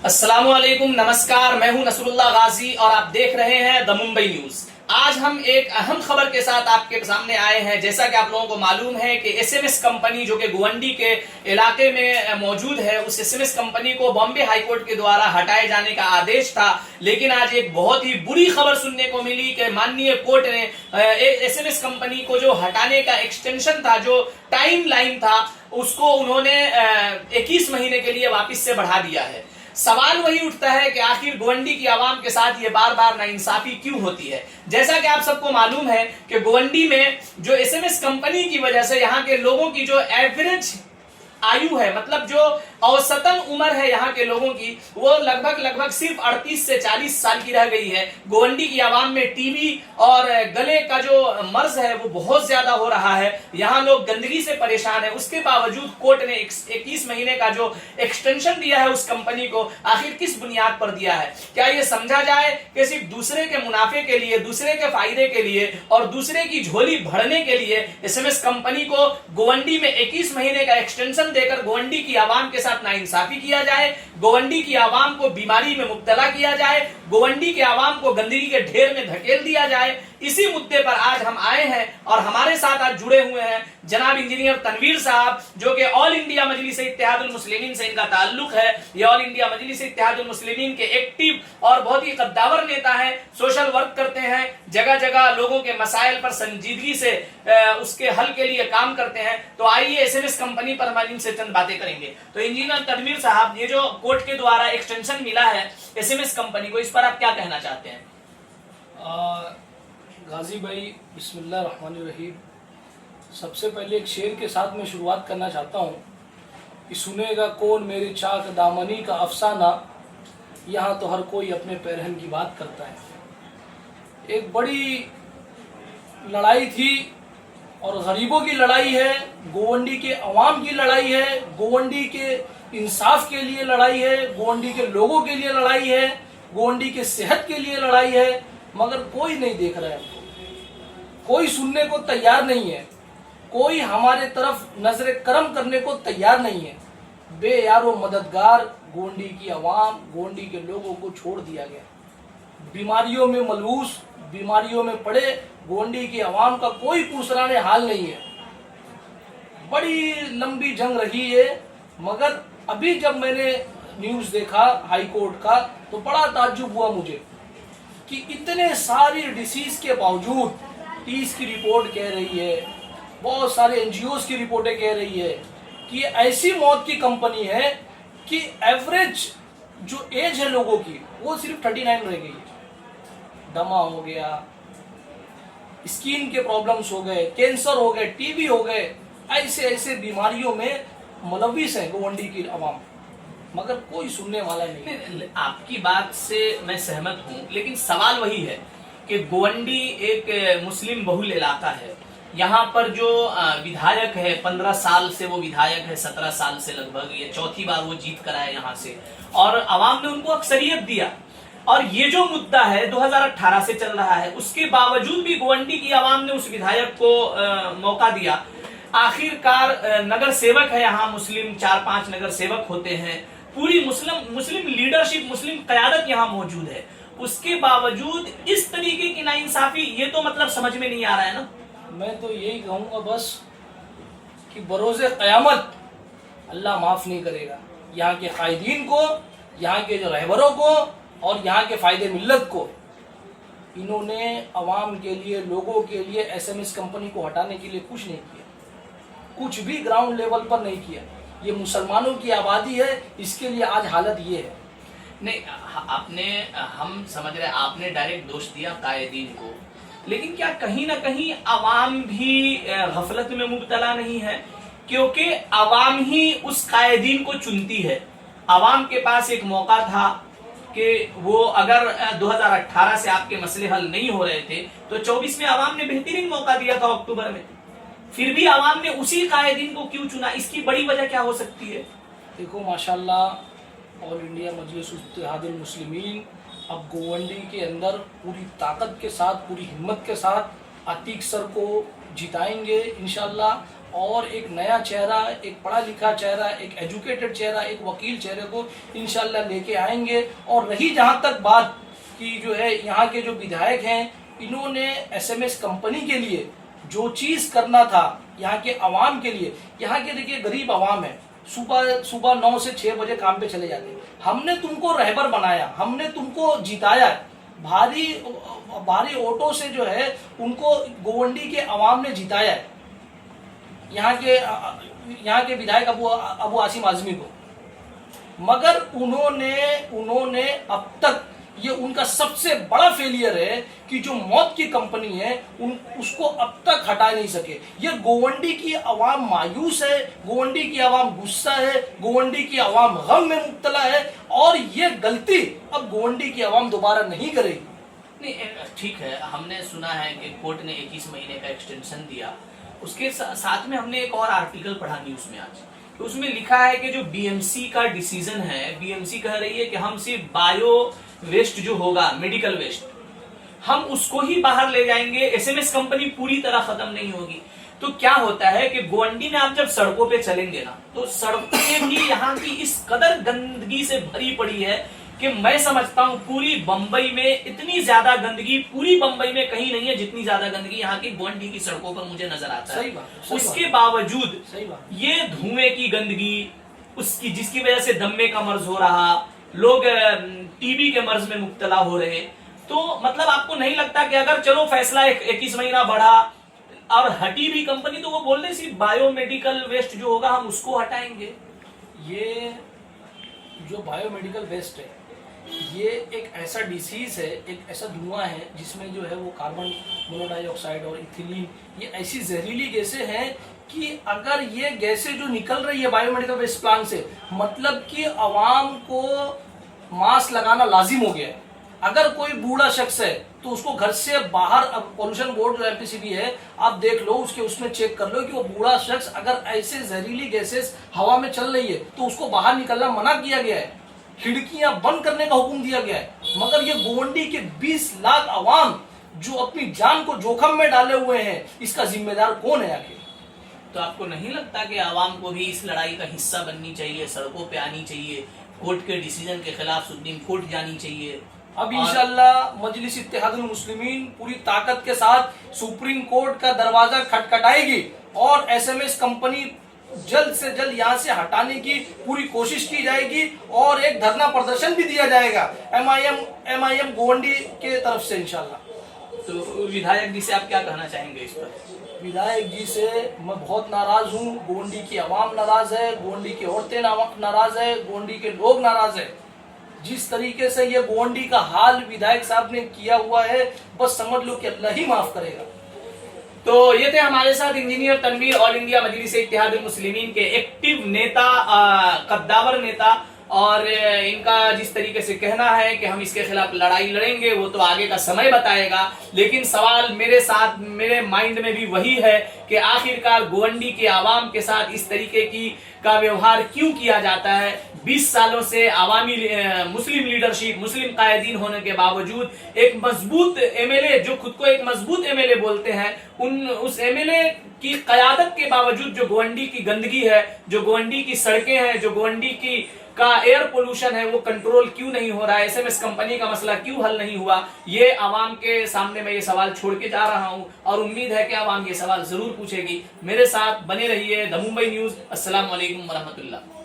अस्सलामुअलैकुम, नमस्कार। मैं हूं नसरुल्लाह गाजी और आप देख रहे हैं द मुंबई न्यूज। आज हम एक अहम खबर के साथ आपके सामने आए हैं। जैसा कि आप लोगों को मालूम है कि एसएमएस कंपनी जो कि गुवंडी के इलाके में मौजूद है, उस एसएमएस कंपनी को बॉम्बे हाईकोर्ट के द्वारा हटाए जाने का आदेश था। लेकिन आज एक बहुत ही बुरी खबर सुनने को मिली कि माननीय कोर्ट ने एसएमएस कंपनी को जो हटाने का एक्सटेंशन था, जो टाइम लाइन था, उसको उन्होंने 21 महीने के लिए वापस से बढ़ा दिया है। सवाल वही उठता है कि आखिर गुवंडी की आवाम के साथ ये बार बार नाइंसाफी क्यों होती है। जैसा कि आप सबको मालूम है कि गुवंडी में जो एसएमएस कंपनी की वजह से यहाँ के लोगों की जो एवरेज आयु है, मतलब जो औसतन उम्र है यहाँ के लोगों की, वो लगभग सिर्फ 38 से 40 साल की रह गई है। गुवंडी की आवाम में टीबी और गले का जो मर्ज है वो बहुत ज्यादा हो रहा है। यहाँ लोग गंदगी से परेशान है। उसके बावजूद कोर्ट ने 21 महीने का जो एक्सटेंशन दिया है उस कंपनी को, आखिर किस बुनियाद पर दिया है? क्या ये समझा जाए कि सिर्फ दूसरे के मुनाफे के लिए, दूसरे के फायदे के लिए और दूसरे की झोली भरने के लिए एसएमएस कंपनी को गुवंडी में 21 महीने का एक्सटेंशन देकर गुवंडी की आवाम के साथ नाइंसाफी किया जाए, गुवंडी की आवाम को बीमारी में मुब्तला किया जाए, गुवंडी के आवाम को गंदगी के ढेर में धकेल दिया जाए? इसी मुद्दे पर आज हम आए हैं और हमारे साथ आज जुड़े हुए हैं जनाब इंजीनियर तनवीर साहब, जो कि ऑल इंडिया मजलिस इत्तेहादुल मुस्लिमीन से इनका ताल्लुक है। ये ऑल इंडिया मजलिस इत्तेहादुल मुस्लिमीन के एक्टिव और बहुत ही कद्दावर नेता हैं, सोशल वर्क करते हैं, जगह जगह लोगों के मसाइल पर संजीदगी से उसके हल के लिए काम करते हैं। तो आइए एसएमएस कंपनी पर हम इनसे चंद बातें करेंगे। तो इंजीनियर तनवीर साहब, ये जो कोर्ट के द्वारा एक्सटेंशन मिला है एसएमएस कंपनी को, इस पर आप क्या कहना चाहते हैं? गाजी भाई, बिस्मिल्लाह रहमान रहीम। सबसे पहले एक शेर के साथ मैं शुरुआत करना चाहता हूँ कि सुनेगा कौन मेरी चाक दामनी का अफसाना, यहाँ तो हर कोई अपने पैरहन की बात करता है। एक बड़ी लड़ाई थी और गरीबों की लड़ाई है, गोवंडी के अवाम की लड़ाई है, गोवंडी के इंसाफ के लिए लड़ाई है, गोवंडी के लोगों के लिए लड़ाई है, गोवंडी के सेहत के लिए लड़ाई है। मगर कोई नहीं देख रहा है, कोई सुनने को तैयार नहीं है, कोई हमारे तरफ नजर करम करने को तैयार नहीं है। बेयारो मददगार गोंडी की आवाम, गोंडी के लोगों को छोड़ दिया गया। बीमारियों में मलबूस, बीमारियों में पड़े गोंडी की आवाम का कोई पूछराने हाल नहीं है। बड़ी लंबी जंग रही है, मगर अभी जब मैंने न्यूज देखा हाई कोर्ट का तो बड़ा ताज्जुब हुआ मुझे कि इतने सारी डिसीज के बावजूद टीस की रिपोर्ट कह रही है, बहुत सारे एनजीओज की रिपोर्टें कह रही है कि ऐसी मौत की कंपनी है कि एवरेज जो एज है लोगों की वो सिर्फ 39 रह गई है। दमा हो गया, स्किन के प्रॉब्लम्स हो गए, कैंसर हो गए, टीबी हो गए, ऐसे ऐसे बीमारियों में मुलविस है गुवंडी की आवाम, मगर कोई सुनने वाला नहीं। आपकी बात से मैं सहमत हूं, लेकिन सवाल वही है कि गुवंडी एक मुस्लिम बहुल इलाका है। यहाँ पर जो विधायक है, 15 साल से वो विधायक है, 17 साल से लगभग, ये चौथी बार वो जीत कर आए यहाँ से, और आवाम ने उनको अक्सरियत दिया। और ये जो मुद्दा है 2018 से चल रहा है, उसके बावजूद भी गुवंडी की आवाम ने उस विधायक को मौका दिया। आखिरकार नगर सेवक है यहाँ, मुस्लिम 4-5 नगर सेवक होते हैं, पूरी मुस्लिम लीडरशिप, मुस्लिम क़यादत यहाँ मौजूद है। उसके बावजूद इस तरीके की नाइंसाफी, ये तो मतलब समझ में नहीं आ रहा है ना। मैं तो यही कहूँगा बस कि बरोज़े क़यामत अल्लाह माफ़ नहीं करेगा यहाँ के कायदीन को, यहाँ के जो रहबरों को और यहाँ के फ़ायदे मिल्लत को। इन्होंने अवाम के लिए, लोगों के लिए एसएमएस कंपनी को हटाने के लिए कुछ नहीं किया, कुछ भी ग्राउंड लेवल पर नहीं किया। ये मुसलमानों की आबादी है, इसके लिए आज हालत ये है। नहीं, आपने, हम समझ रहे, आपने डायरेक्ट दोष दिया कायदीन को, लेकिन क्या कहीं ना कहीं अवाम भी गफलत में मुब्तला नहीं है? क्योंकि अवाम ही उस कायदीन को चुनती है। अवाम के पास एक मौका था कि वो अगर 2018 से आपके मसले हल नहीं हो रहे थे तो 24 में अवाम ने बेहतरीन मौका दिया था अक्टूबर में, फिर भी आवाम ने उसी कायदीन को क्यों चुना? इसकी बड़ी वजह क्या हो सकती है? देखो माशाल्लाह, ऑल इंडिया मजलिस इत्तेहादुल मुस्लिमीन अब गोवंडी के अंदर पूरी ताकत के साथ, पूरी हिम्मत के साथ अतीक सर को जिताएंगे इंशाल्लाह, और एक नया चेहरा, एक पढ़ा लिखा चेहरा, एक एजुकेटेड चेहरा, एक वकील चेहरे को इंशाल्लाह लेके आएंगे। और रही जहाँ तक बात कि जो है यहाँ के जो विधायक हैं, इन्होंने एसएमएस कंपनी के लिए जो चीज़ करना था यहाँ के अवाम के लिए, यहाँ के देखिए गरीब अवाम है, सुबह 9 से 6 बजे काम पे चले जाते हैं। हमने तुमको रहबर बनाया, हमने तुमको जिताया, भारी वोटों से जो है उनको गोवंडी के अवाम ने जिताया है, यहाँ के विधायक अबू आसिम आजमी को। मगर उन्होंने अब तक, ये उनका सबसे बड़ा फेलियर है कि जो मौत की कंपनी है उसको अब तक हटा नहीं सके। ये गोवंडी की आवाम मायूस है, गोवंडी की आवाम गुस्सा है, गोवंडी की आवाम गम में मुब्तला है, और ये गलती अब गोवंडी की आवाम दोबारा नहीं करेगी। नहीं, ठीक है, हमने सुना है कि कोर्ट ने 21 महीने का एक्सटेंशन दिया। उसके साथ में हमने एक और आर्टिकल पढ़ा न्यूज में आज, तो उसमें लिखा है कि जो बीएमसी का डिसीजन है, बीएमसी कह रही है कि हम सिर्फ बायो वेस्ट जो होगा, मेडिकल वेस्ट, हम उसको ही बाहर ले जाएंगे, एसएमएस कंपनी पूरी तरह खत्म नहीं होगी। तो क्या होता है कि गोवंडी में आप जब सड़कों पे चलेंगे ना, तो सड़कें भी यहाँ की इस कदर गंदगी से भरी पड़ी है कि मैं समझता हूँ पूरी बंबई में इतनी ज्यादा गंदगी पूरी बंबई में कहीं नहीं है जितनी ज्यादा गंदगी यहाँ की गोवंडी की सड़कों पर मुझे नजर आता है। सही बात। उसके बावजूद ये धुएं की गंदगी, उसकी जिसकी वजह से दम्मे का मर्ज हो रहा, लोग टीबी के मर्ज में मुब्तला हो रहे। तो मतलब आपको नहीं लगता कि अगर चलो फैसला 21 महीना बढ़ा और हटी भी कंपनी, तो वो बोल रहे सिर्फ बायोमेडिकल वेस्ट जो होगा हम उसको हटाएंगे। ये जो बायोमेडिकल वेस्ट है, ये एक ऐसा डिसीज है, एक ऐसा धुआं है जिसमें जो है वो कार्बन मोनोडाइऑक्साइड और इथिलीन, ये ऐसी जहरीली गैसें हैं कि अगर ये गैसें जो निकल रही है बायोमेडिकल वेस्ट प्लांट से, मतलब कि आवाम को मास्क लगाना लाजिम हो गया है। अगर कोई बूढ़ा शख्स है तो उसको घर से बाहर, अब पोल्यूशन बोर्ड जो एमपीसीबी है आप देख लो, उसमें चेक कर लो कि वो बूढ़ा शख्स अगर ऐसे जहरीली गैसेस हवा में चल रही है तो उसको बाहर निकलना मना किया गया है, खिड़कियां बंद करने का हुक्म दिया गया है। मगर ये गोवंडी के 20 लाख अवाम जो अपनी जान को जोखम में डाले हुए हैं, इसका जिम्मेदार कौन है आखिर? तो आपको नहीं लगता कि आवाम को भी इस लड़ाई का हिस्सा बननी चाहिए, सड़कों पे आनी चाहिए, कोर्ट के डिसीजन के खिलाफ सुप्रीम कोर्ट जानी चाहिए? अब इंशाल्लाह मजलिस इत्तेहादुल मुस्लिमीन पूरी ताकत के साथ सुप्रीम कोर्ट का दरवाजा खटखटाएगी और एसएमएस कंपनी जल्द से जल्द यहाँ से हटाने की पूरी कोशिश की जाएगी, और एक धरना प्रदर्शन भी दिया जाएगा एमआईएम गोवंडी के तरफ से इंशाल्लाह। तो विधायक जी से आप क्या कहना चाहेंगे इस पर? विधायक जी से मैं बहुत नाराज हूँ, गोवंडी की आवाम नाराज है, गोवंडी की औरतें नाराज है, गोवंडी के लोग नाराज है। जिस तरीके से ये गोवंडी का हाल विधायक साहब ने किया हुआ है, बस समझ लो कि अल्लाह ही माफ करेगा। तो ये थे हमारे साथ इंजीनियर तनवीर, ऑल इंडिया मजलिस इत्तेहादुल मुस्लिमीन के एक्टिव नेता, कद्दावर नेता, और इनका जिस तरीके से कहना है कि हम इसके खिलाफ लड़ाई लड़ेंगे वो तो आगे का समय बताएगा। लेकिन सवाल मेरे माइंड में भी वही है कि आखिरकार गोवंडी के आवाम के साथ इस तरीके का व्यवहार क्यों किया जाता है? 20 सालों से आवामी मुस्लिम लीडरशिप, मुस्लिम कायदीन होने के बावजूद एक मजबूत एमएलए, जो खुद को एक मजबूत एमएलए बोलते हैं, उस एमएलए की कयादत के बावजूद जो गोवंडी की गंदगी है, जो गोवंडी की सड़कें हैं, जो गोवंडी का एयर पोल्यूशन है, वो कंट्रोल क्यों नहीं हो रहा है? एसएमएस कंपनी का मसला क्यों हल नहीं हुआ? ये आवाम के सामने मैं ये सवाल छोड़ के जा रहा हूं, और उम्मीद है कि आवाम ये सवाल जरूर पूछेगी। मेरे साथ बने रहिए, द मुंबई न्यूज। अस्सलाम वालेकुम वरहमतुल्लाह।